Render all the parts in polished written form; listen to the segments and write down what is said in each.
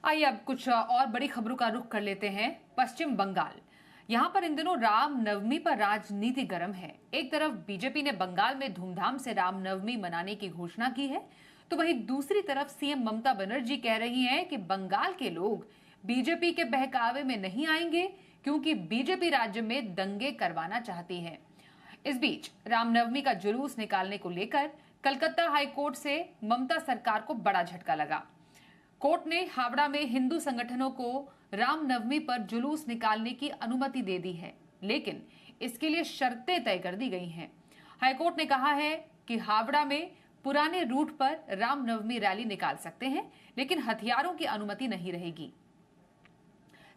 आइए अब कुछ और बड़ी खबरों का रुख कर लेते हैं। पश्चिम बंगाल, यहाँ पर इन दिनों राम नवमी पर राजनीति गर्म है। एक तरफ बीजेपी ने बंगाल में धूमधाम से राम नवमी मनाने की घोषणा की है, तो वहीं दूसरी तरफ सीएम ममता बनर्जी कह रही हैं कि बंगाल के लोग बीजेपी के बहकावे में नहीं आएंगे, क्योंकि बीजेपी राज्य में दंगे करवाना चाहती है। इस बीच रामनवमी का जुलूस निकालने को लेकर कलकत्ता हाईकोर्ट से ममता सरकार को बड़ा झटका लगा। कोर्ट ने हावड़ा में हिंदू संगठनों को रामनवमी पर जुलूस निकालने की अनुमति दे दी है, लेकिन इसके लिए शर्तें तय कर दी गई हैं। हाईकोर्ट ने कहा है कि हावड़ा में पुराने रूट पर रामनवमी रैली निकाल सकते हैं, लेकिन हथियारों की अनुमति नहीं रहेगी।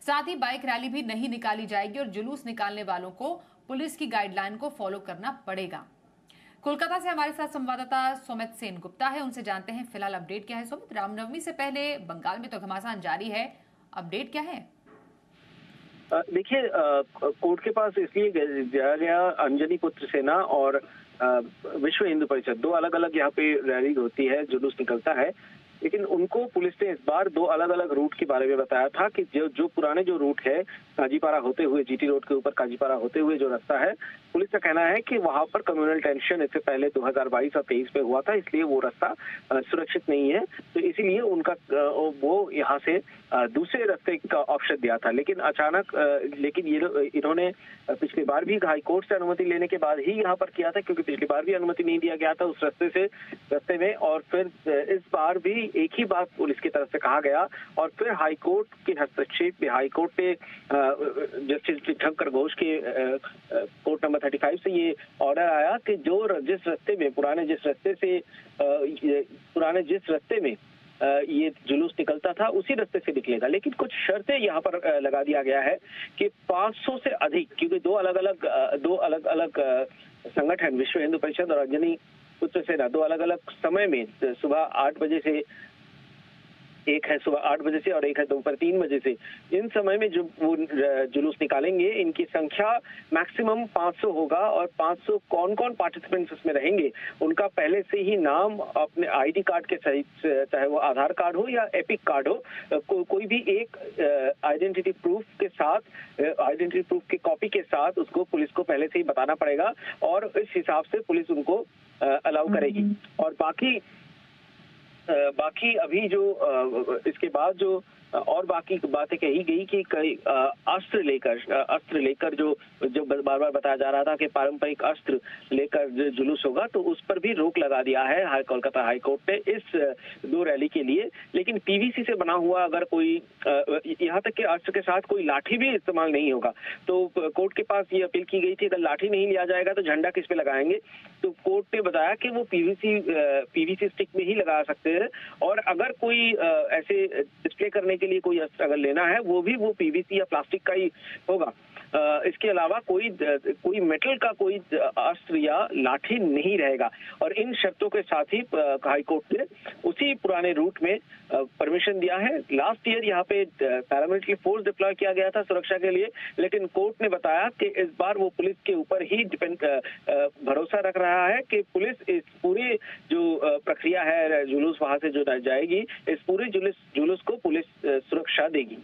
साथ ही बाइक रैली भी नहीं निकाली जाएगी और जुलूस निकालने वालों को पुलिस की गाइडलाइन को फॉलो करना पड़ेगा। कोलकाता से हमारे साथ संवाददाता सुमित सेन गुप्ता है, उनसे जानते हैं फिलहाल अपडेट क्या है। सुमित, रामनवमी से पहले बंगाल में तो घमासान जारी है, अपडेट क्या है? देखिए, कोर्ट के पास इसलिए जाया गया अंजनी पुत्र सेना और विश्व हिंदू परिषद, दो अलग अलग यहाँ पे रैली होती है, जुलूस निकलता है। लेकिन उनको पुलिस ने इस बार दो अलग अलग रूट के बारे में बताया था कि जो पुराने जो रूट है काजीपारा होते हुए, जीटी रोड के ऊपर काजीपारा होते हुए जो रास्ता है, पुलिस का कहना है कि वहां पर कम्युनल टेंशन इससे पहले 2022 और 23 में हुआ था, इसलिए वो रास्ता सुरक्षित नहीं है। तो इसीलिए उनका वो यहाँ से दूसरे रास्ते का ऑप्शन दिया था। लेकिन अचानक लेकिन ये इन्होंने पिछली बार भी हाईकोर्ट से अनुमति लेने के बाद ही यहाँ पर किया था, क्योंकि पिछली बार भी अनुमति नहीं दिया गया था उस रास्ते में। और फिर इस बार भी एक ही बात पुलिस की तरफ से कहा गया और फिर हाईकोर्ट के हस्तक्षेप में हाईकोर्ट ने जस्टिस शंकर घोष के कोर्ट नंबर 35 से ये ऑर्डर आया कि जिस रास्ते में पुराने जिस रास्ते में ये जुलूस निकलता था उसी रास्ते से निकलेगा। लेकिन कुछ शर्तें यहाँ पर लगा दिया गया है कि 500 से अधिक, क्योंकि दो अलग अलग संगठन विश्व हिंदू परिषद और अंजनी पुत्र सेना दो अलग अलग समय में, सुबह 8 बजे से एक है सुबह 8 बजे से और एक है दोपहर 3 बजे से, इन समय में जो वो जुलूस निकालेंगे, इनकी संख्या मैक्सिमम 500 होगा। और 500 कौन कौन पार्टिसिपेंट्स इसमें रहेंगे उनका पहले से ही नाम अपने आईडी कार्ड के सहित, चाहे वो आधार कार्ड हो या एपिक कार्ड हो, कोई भी एक आइडेंटिटी प्रूफ की कॉपी के साथ उसको पुलिस को पहले से ही बताना पड़ेगा और इस हिसाब से पुलिस उनको अलाउ करेगी। और बाकी अभी जो इसके बाद जो और बाकी बातें कही गई कि कई अस्त्र लेकर जो बार बार बताया जा रहा था कि पारंपरिक अस्त्र लेकर जुलूस होगा, तो उस पर भी रोक लगा दिया है कोलकाता हाईकोर्ट ने इस दो रैली के लिए। लेकिन पीवीसी से बना हुआ अगर कोई यहाँ तक कि अस्त्र के साथ कोई लाठी भी इस्तेमाल नहीं होगा, तो कोर्ट के पास ये अपील की गई थी अगर लाठी नहीं लिया जाएगा तो झंडा किस पे लगाएंगे। तो कोर्ट ने बताया कि वो पीवीसी स्टिक में ही लगा सकते हैं और अगर कोई ऐसे डिस्प्ले करने के लिए कोई अस्त्र अगर लेना है वो पीवीसी या प्लास्टिक का ही होगा। इसके अलावा कोई मेटल का कोई अस्त्र या लाठी नहीं रहेगा। और इन शर्तों के साथ ही हाईकोर्ट ने उसी पुराने रूट में परमिशन दिया है। लास्ट ईयर यहाँ पे पैरामिलिट्री फोर्स डिप्लॉय किया गया था सुरक्षा के लिए, लेकिन कोर्ट ने बताया कि इस बार वो पुलिस के ऊपर ही भरोसा रख रहा है कि पुलिस इस पूरे जो प्रक्रिया है जुलूस वहां से जो जाएगी, इस पूरे जुलूस को पुलिस सुरक्षा देगी।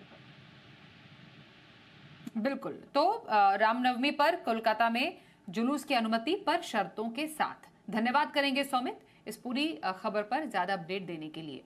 बिल्कुल, तो रामनवमी पर कोलकाता में जुलूस की अनुमति पर शर्तों के साथ। धन्यवाद करेंगे सुमित इस पूरी खबर पर ज्यादा अपडेट देने के लिए।